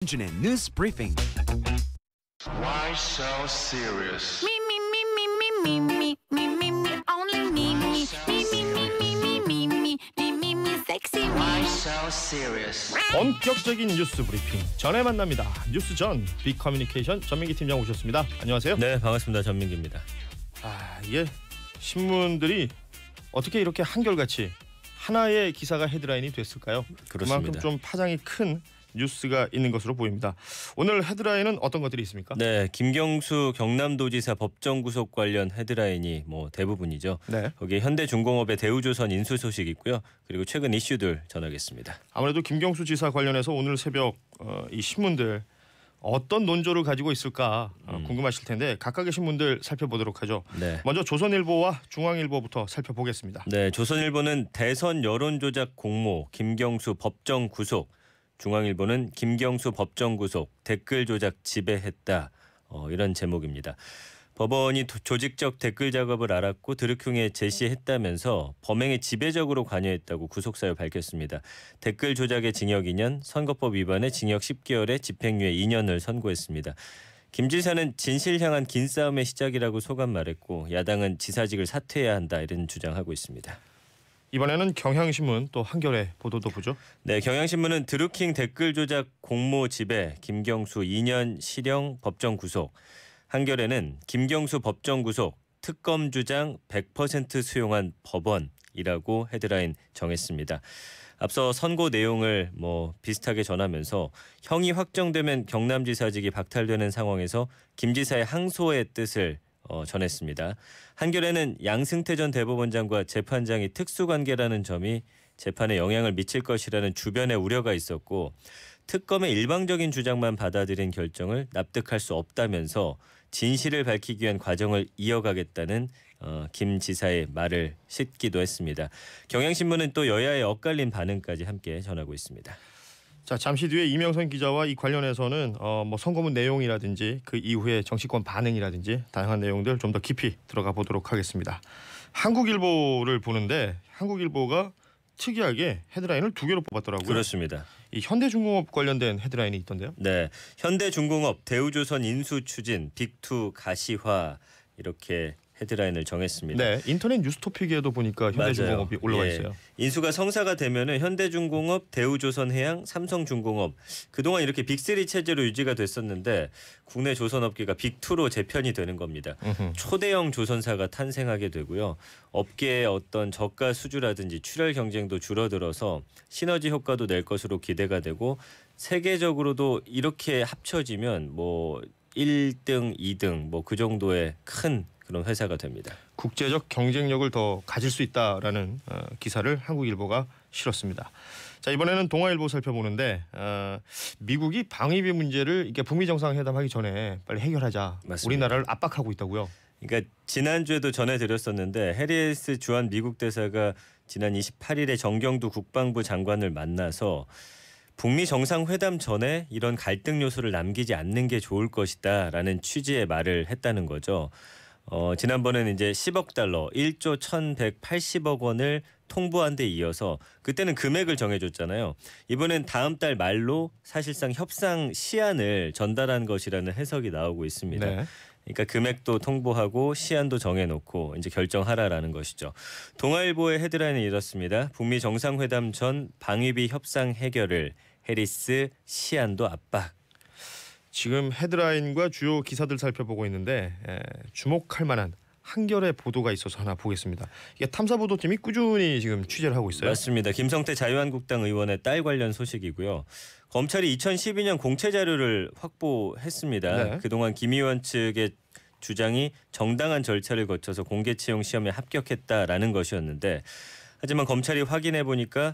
Internet News Briefing. Why so serious? Me, me, me, me, me, me, me, me, me, me, only me, me, me, me, me, me, me, me, me, me, me, me, sexy me. Why so serious? 본격적인 뉴스 브리핑 전에 만납니다. 뉴스 전 빅커뮤니케이션 전민기 팀장 오셨습니다. 안녕하세요. 네, 반갑습니다. 전민기입니다. 이게 신문들이 어떻게 이렇게 한결같이 하나의 기사가 헤드라인이 됐을까요? 그렇습니다. 그만큼 좀 파장이 큰 뉴스가 있는 것으로 보입니다. 오늘 헤드라인은 어떤 것들이 있습니까? 네, 김경수 경남도지사 법정 구속 관련 헤드라인이 대부분이죠. 네. 거기에 현대중공업의 대우조선 인수 소식이 있고요. 그리고 최근 이슈들 전하겠습니다. 아무래도 김경수 지사 관련해서 오늘 새벽 이 신문들 어떤 논조를 가지고 있을까 궁금하실 텐데 각각의 신문들 살펴보도록 하죠. 네. 먼저 조선일보와 중앙일보부터 살펴보겠습니다. 네, 조선일보는 대선 여론조작 공모 김경수 법정 구속, 중앙일보는 김경수 법정 구속 댓글 조작 지배했다. 이런 제목입니다. 법원이 조직적 댓글 작업을 알았고 드루킹에 제시했다면서 범행에 지배적으로 관여했다고 구속사유 밝혔습니다. 댓글 조작의 징역 2년, 선거법 위반에 징역 10개월에 집행유예 2년을 선고했습니다. 김 지사는 진실 향한 긴 싸움의 시작이라고 소감 말했고 야당은 지사직을 사퇴해야 한다 이런 주장하고 있습니다. 이번에는 경향신문 또 한겨레 보도도 보죠. 네, 경향신문은 드루킹 댓글 조작 공모 지배 김경수 2년 실형 법정 구속. 한겨레는 김경수 법정 구속 특검 주장 100% 수용한 법원이라고 헤드라인 정했습니다. 앞서 선고 내용을 비슷하게 전하면서 형이 확정되면 경남지사직이 박탈되는 상황에서 김 지사의 항소의 뜻을 전했습니다. 한겨레는 양승태 전 대법원장과 재판장이 특수관계라는 점이 재판에 영향을 미칠 것이라는 주변의 우려가 있었고 특검의 일방적인 주장만 받아들인 결정을 납득할 수 없다면서 진실을 밝히기 위한 과정을 이어가겠다는 김 지사의 말을 싣기도 했습니다. 경향신문은 또 여야의 엇갈린 반응까지 함께 전하고 있습니다. 자, 잠시 뒤에 이명선 기자와 이 관련해서는 선거문 내용이라든지 그 이후에 정치권 반응이라든지 다양한 내용들 좀 더 깊이 들어가 보도록 하겠습니다. 한국일보를 보는데 한국일보가 특이하게 헤드라인을 2개로 뽑았더라고요. 그렇습니다. 이 현대중공업 관련된 헤드라인이 있던데요. 네, 현대중공업 대우조선 인수 추진 빅2 가시화 이렇게 헤드라인을 정했습니다. 네, 인터넷 뉴스토픽에도 보니까 현대중공업이 맞아요. 올라와 예. 있어요. 인수가 성사가 되면은 현대중공업, 대우조선해양, 삼성중공업 그동안 이렇게 빅3 체제로 유지가 됐었는데 국내 조선업계가 빅2로 재편이 되는 겁니다. 초대형 조선사가 탄생하게 되고요. 업계의 어떤 저가 수주라든지 출혈 경쟁도 줄어들어서 시너지 효과도 낼 것으로 기대가 되고 세계적으로도 이렇게 합쳐지면 1등, 2등 그 정도의 큰 그런 회사가 됩니다. 국제적 경쟁력을 더 가질 수 있다라는 기사를 한국일보가 실었습니다. 자, 이번에는 동아일보 살펴보는데 미국이 방위비 문제를 이게 북미 정상회담하기 전에 빨리 해결하자. 맞습니다. 우리나라를 압박하고 있다고요. 그러니까 지난주에도 전해드렸었는데 해리스 주한 미국 대사가 지난 28일에 정경두 국방부 장관을 만나서 북미 정상회담 전에 이런 갈등 요소를 남기지 않는 게 좋을 것이다라는 취지의 말을 했다는 거죠. 지난번에는 이제 10억 달러, 1조 1,180억 원을 통보한 데 이어서 그때는 금액을 정해줬잖아요. 이번엔 다음 달 말로 사실상 협상 시한을 전달한 것이라는 해석이 나오고 있습니다. 네. 그러니까 금액도 통보하고 시한도 정해놓고 이제 결정하라라는 것이죠. 동아일보의 헤드라인은 이렇습니다. 북미 정상회담 전 방위비 협상 해결을 해리스 시한도 압박. 지금 헤드라인과 주요 기사들 살펴보고 있는데 주목할 만한 한겨레 보도가 있어서 하나 보겠습니다. 이게 탐사보도팀이 꾸준히 지금 취재를 하고 있어요. 맞습니다. 김성태 자유한국당 의원의 딸 관련 소식이고요. 검찰이 2012년 공채 자료를 확보했습니다. 네. 그동안 김 의원 측의 주장이 정당한 절차를 거쳐서 공개 채용 시험에 합격했다라는 것이었는데 하지만 검찰이 확인해 보니까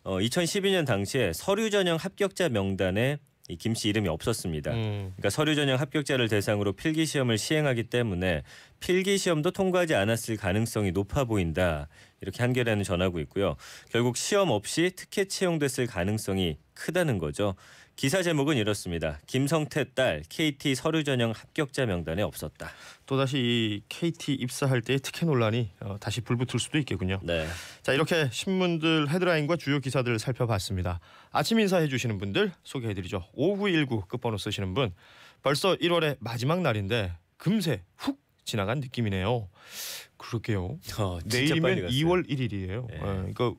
2012년 당시에 서류 전형 합격자 명단에 이 김 씨 이름이 없었습니다. 그러니까 서류 전형 합격자를 대상으로 필기 시험을 시행하기 때문에 필기 시험도 통과하지 않았을 가능성이 높아 보인다. 이렇게 한겨레는 전하고 있고요. 결국 시험 없이 특혜 채용됐을 가능성이 크다는 거죠. 기사 제목은 이렇습니다. 김성태 딸 KT 서류 전형 합격자 명단에 없었다. 또다시 이 KT 입사할 때의 특혜 논란이 다시 불붙을 수도 있겠군요. 네. 자, 이렇게 신문들 헤드라인과 주요 기사들을 살펴봤습니다. 아침 인사해 주시는 분들 소개해드리죠. 5919 끝번호 쓰시는 분. 벌써 1월의 마지막 날인데 금세 훅 지나간 느낌이네요. 그러게요. 진짜 내일이면 빨리 갔어요. 2월 1일이에요. 네. 그러니까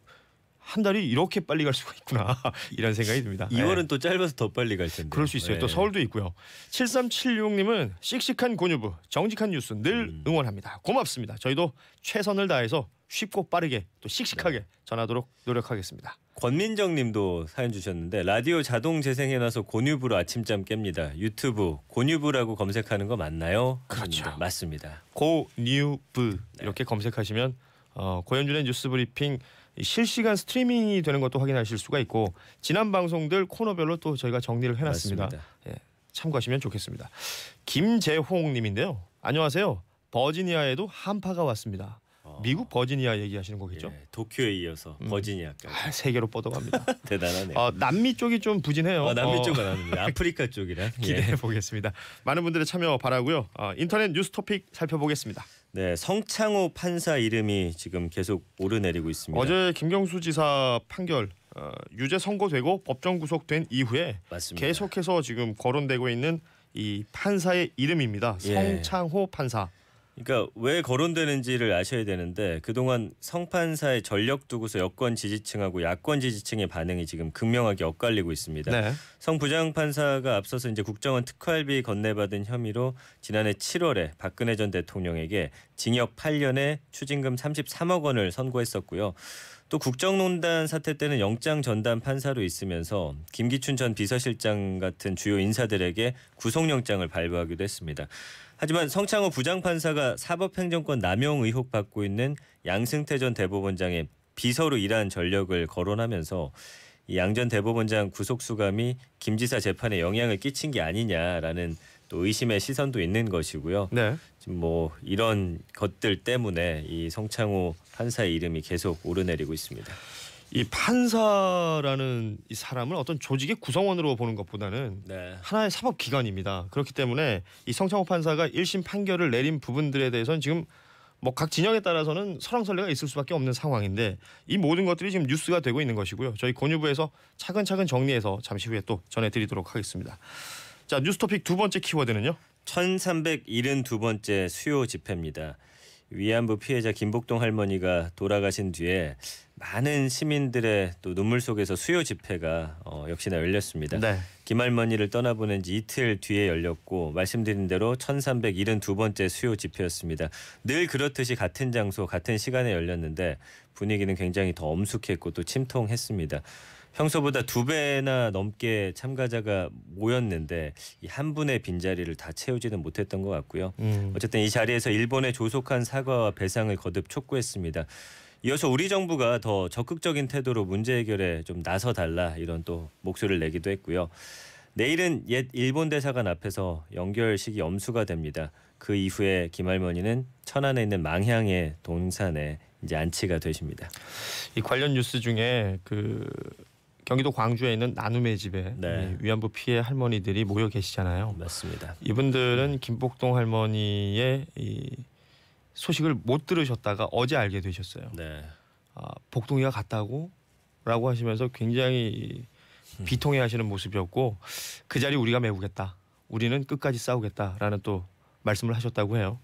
한 달이 이렇게 빨리 갈 수가 있구나 이런 생각이 듭니다. 2월은 또 짧아서 더 빨리 갈 텐데. 그럴 수 있어요. 또 서울도 있고요. 7376님은 씩씩한 권유부, 정직한 뉴스 늘 응원합니다. 고맙습니다. 저희도 최선을 다해서 쉽고 빠르게 또 씩씩하게 전하도록 노력하겠습니다. 권민정 님도 사연 주셨는데 라디오 자동 재생해놔서 곤유부로 아침잠 깹니다. 유튜브 곤유부라고 검색하는 거 맞나요? 그렇죠. 하셨는데 맞습니다. 고뉴브 이렇게 검색하시면 고현준의 뉴스 브리핑 실시간 스트리밍이 되는 것도 확인하실 수가 있고 지난 방송들 코너별로 또 저희가 정리를 해놨습니다. 예, 참고하시면 좋겠습니다. 김재홍님인데요. 안녕하세요. 버지니아에도 한파가 왔습니다. 미국 버지니아 얘기하시는 거겠죠? 예, 도쿄에 이어서 버지니아까지. 세계로 뻗어갑니다. 대단하네요. 남미 쪽이 좀 부진해요. 남미 쪽은 아닙니다. 아프리카 쪽이라. 기대해 보겠습니다. 많은 분들의 참여 바라고요. 인터넷 뉴스 토픽 살펴보겠습니다. 네, 성창호 판사 이름이 지금 계속 오르내리고 있습니다. 어제 김경수 지사 판결 유죄 선고되고 법정 구속된 이후에 맞습니다. 계속해서 지금 거론되고 있는 이 판사의 이름입니다. 예. 성창호 판사. 그러니까 왜 거론되는지를 아셔야 되는데 그동안 성판사의 전력 두고서 여권 지지층하고 야권 지지층의 반응이 지금 극명하게 엇갈리고 있습니다. 네. 성 부장판사가 앞서서 이제 국정원 특활비 건네받은 혐의로 지난해 7월에 박근혜 전 대통령에게 징역 8년에 추징금 33억 원을 선고했었고요. 또 국정농단 사태 때는 영장 전담 판사로 있으면서 김기춘 전 비서실장 같은 주요 인사들에게 구속영장을 발부하기도 했습니다. 하지만 성창호 부장판사가 사법행정권 남용 의혹 받고 있는 양승태 전 대법원장의 비서로 일한 전력을 거론하면서 이 양 전 대법원장 구속 수감이 김 지사 재판에 영향을 끼친 게 아니냐라는 또 의심의 시선도 있는 것이고요. 네. 지금 뭐 이런 것들 때문에 이 성창호 판사의 이름이 계속 오르내리고 있습니다. 이 판사라는 이 사람을 어떤 조직의 구성원으로 보는 것보다는 네. 하나의 사법기관입니다. 그렇기 때문에 이 성창호 판사가 1심 판결을 내린 부분들에 대해서는 지금 뭐 각 진영에 따라서는 설왕설래가 있을 수밖에 없는 상황인데 이 모든 것들이 지금 뉴스가 되고 있는 것이고요. 저희 권유부에서 차근차근 정리해서 잠시 후에 또 전해드리도록 하겠습니다. 자, 뉴스토픽 두 번째 키워드는요. 1372번째 수요 집회입니다. 위안부 피해자 김복동 할머니가 돌아가신 뒤에 많은 시민들의 또 눈물 속에서 수요 집회가 역시나 열렸습니다. 네. 김할머니를 떠나보낸 지 이틀 뒤에 열렸고 말씀드린 대로 1372번째 수요 집회였습니다. 늘 그렇듯이 같은 장소 같은 시간에 열렸는데 분위기는 굉장히 더 엄숙했고 또 침통했습니다. 평소보다 2배나 넘게 참가자가 모였는데 이 한 분의 빈자리를 다 채우지는 못했던 것 같고요. 어쨌든 이 자리에서 일본의 조속한 사과와 배상을 거듭 촉구했습니다. 이어서 우리 정부가 더 적극적인 태도로 문제 해결에 좀 나서달라 이런 또 목소리를 내기도 했고요. 내일은 옛 일본 대사관 앞에서 영결식이 엄수가 됩니다. 그 이후에 김할머니는 천안에 있는 망향의 동산에 이제 안치가 되십니다. 이 관련 뉴스 중에 그 경기도 광주에 있는 나눔의 집에 네. 위안부 피해 할머니들이 모여 계시잖아요. 맞습니다. 이분들은 김복동 할머니의 이 소식을 못 들으셨다가 어제 알게 되셨어요. 네. 복동이가 갔다고라고 하시면서 굉장히 비통해하시는 모습이었고 그 자리 우리가 메우겠다. 우리는 끝까지 싸우겠다라는 또 말씀을 하셨다고 해요.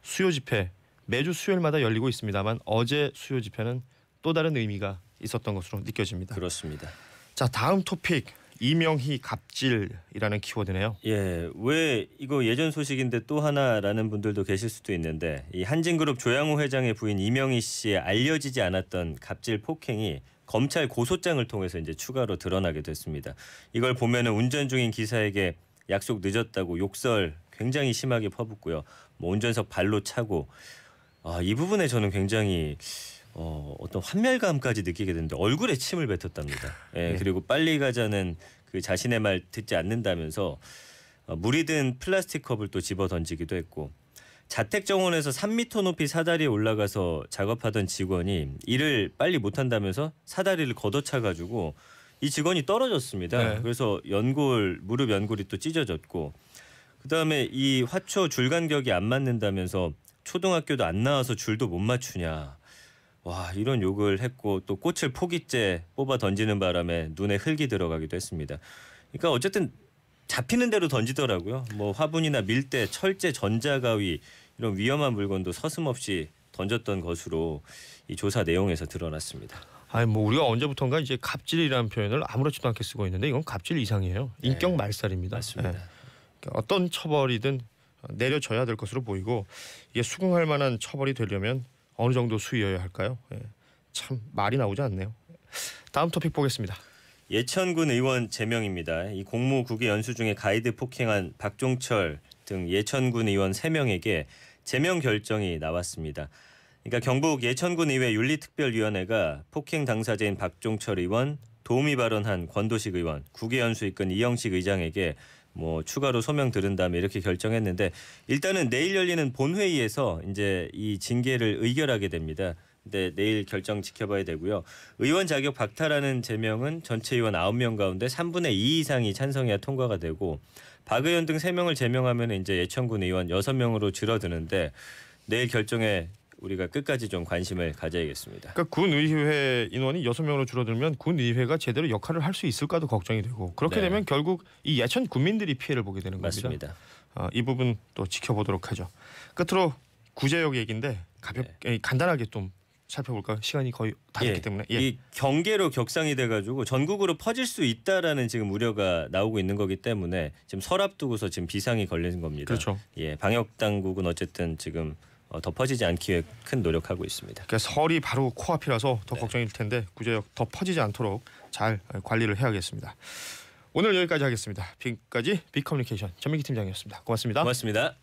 수요 집회 매주 수요일마다 열리고 있습니다만 어제 수요 집회는 또 다른 의미가 있었던 것으로 느껴집니다. 그렇습니다. 자, 다음 토픽 이명희 갑질이라는 키워드네요. 예, 왜 이거 예전 소식인데 또 하나라는 분들도 계실 수도 있는데 이 한진그룹 조양호 회장의 부인 이명희 씨의 알려지지 않았던 갑질 폭행이 검찰 고소장을 통해서 이제 추가로 드러나게 됐습니다. 이걸 보면은 운전 중인 기사에게 약속 늦었다고 욕설 굉장히 심하게 퍼붓고요. 뭐 운전석 발로 차고 이 부분에 저는 굉장히 어떤 환멸감까지 느끼게 되는데 얼굴에 침을 뱉었답니다. 예, 그리고 빨리 가자는 그 자신의 말 듣지 않는다면서 물이 든 플라스틱 컵을 또 집어 던지기도 했고 자택 정원에서 3m 높이 사다리에 올라가서 작업하던 직원이 일을 빨리 못한다면서 사다리를 걷어차가지고 이 직원이 떨어졌습니다. 네. 그래서 무릎 연골이 또 찢어졌고 그다음에 이 화초 줄 간격이 안 맞는다면서 초등학교도 안 나와서 줄도 못 맞추냐. 와 이런 욕을 했고 또 꽃을 포기째 뽑아 던지는 바람에 눈에 흙이 들어가기도 했습니다. 그러니까 어쨌든 잡히는 대로 던지더라고요. 뭐 화분이나 밀대, 철제, 전자가위 이런 위험한 물건도 서슴없이 던졌던 것으로 이 조사 내용에서 드러났습니다. 아니 뭐 우리가 언제부턴가 이제 갑질이라는 표현을 아무렇지도 않게 쓰고 있는데 이건 갑질 이상이에요. 인격 말살입니다. 맞습니다. 네. 그러니까 어떤 처벌이든 내려져야 될 것으로 보이고 이게 수긍할 만한 처벌이 되려면 어느 정도 수위여야 할까요? 참 말이 나오지 않네요. 다음 토픽 보겠습니다. 예천군 의원 제명입니다. 이 공무 국외 연수 중에 가이드 폭행한 박종철 등 예천군 의원 3명에게 제명 결정이 나왔습니다. 그러니까 경북 예천군 의회 윤리특별위원회가 폭행 당사자인 박종철 의원, 도우미 발언한 권도식 의원, 국외 연수 이끈 이영식 의장에게 뭐 추가로 소명 들은 다음에 이렇게 결정했는데 일단은 내일 열리는 본회의에서 이제 이 징계를 의결하게 됩니다. 근데 내일 결정 지켜봐야 되고요. 의원 자격 박탈하는 제명은 전체 의원 9명 가운데 3분의 2 이상이 찬성해야 통과가 되고 박 의원 등 3명을 제명하면 이제 예천군 의원 6명으로 줄어드는데 내일 결정에 우리가 끝까지 좀 관심을 가져야겠습니다. 그러니까 군의회 인원이 6명으로 줄어들면 군의회가 제대로 역할을 할 수 있을까도 걱정이 되고 그렇게 네. 되면 결국 이 예천 군민들이 피해를 보게 되는 겁니다. 맞습니다. 이 부분 또 지켜보도록 하죠. 끝으로 구제역 얘기인데 간단하게 좀 살펴볼까요? 시간이 거의 다 됐기 때문에. 이 경계로 격상이 돼가지고 전국으로 퍼질 수 있다라는 지금 우려가 나오고 있는 거기 때문에 지금 설압 두고서 지금 비상이 걸리는 겁니다. 그렇죠. 방역 당국은 어쨌든 지금 더 퍼지지 않기 위해 큰 노력하고 있습니다. 그러니까 설이 바로 코앞이라서 더 걱정일 텐데 구제역 더 퍼지지 않도록 잘 관리를 해야겠습니다. 오늘 여기까지 하겠습니다. 지금까지 빅커뮤니케이션 전민기 팀장이었습니다. 고맙습니다. 고맙습니다.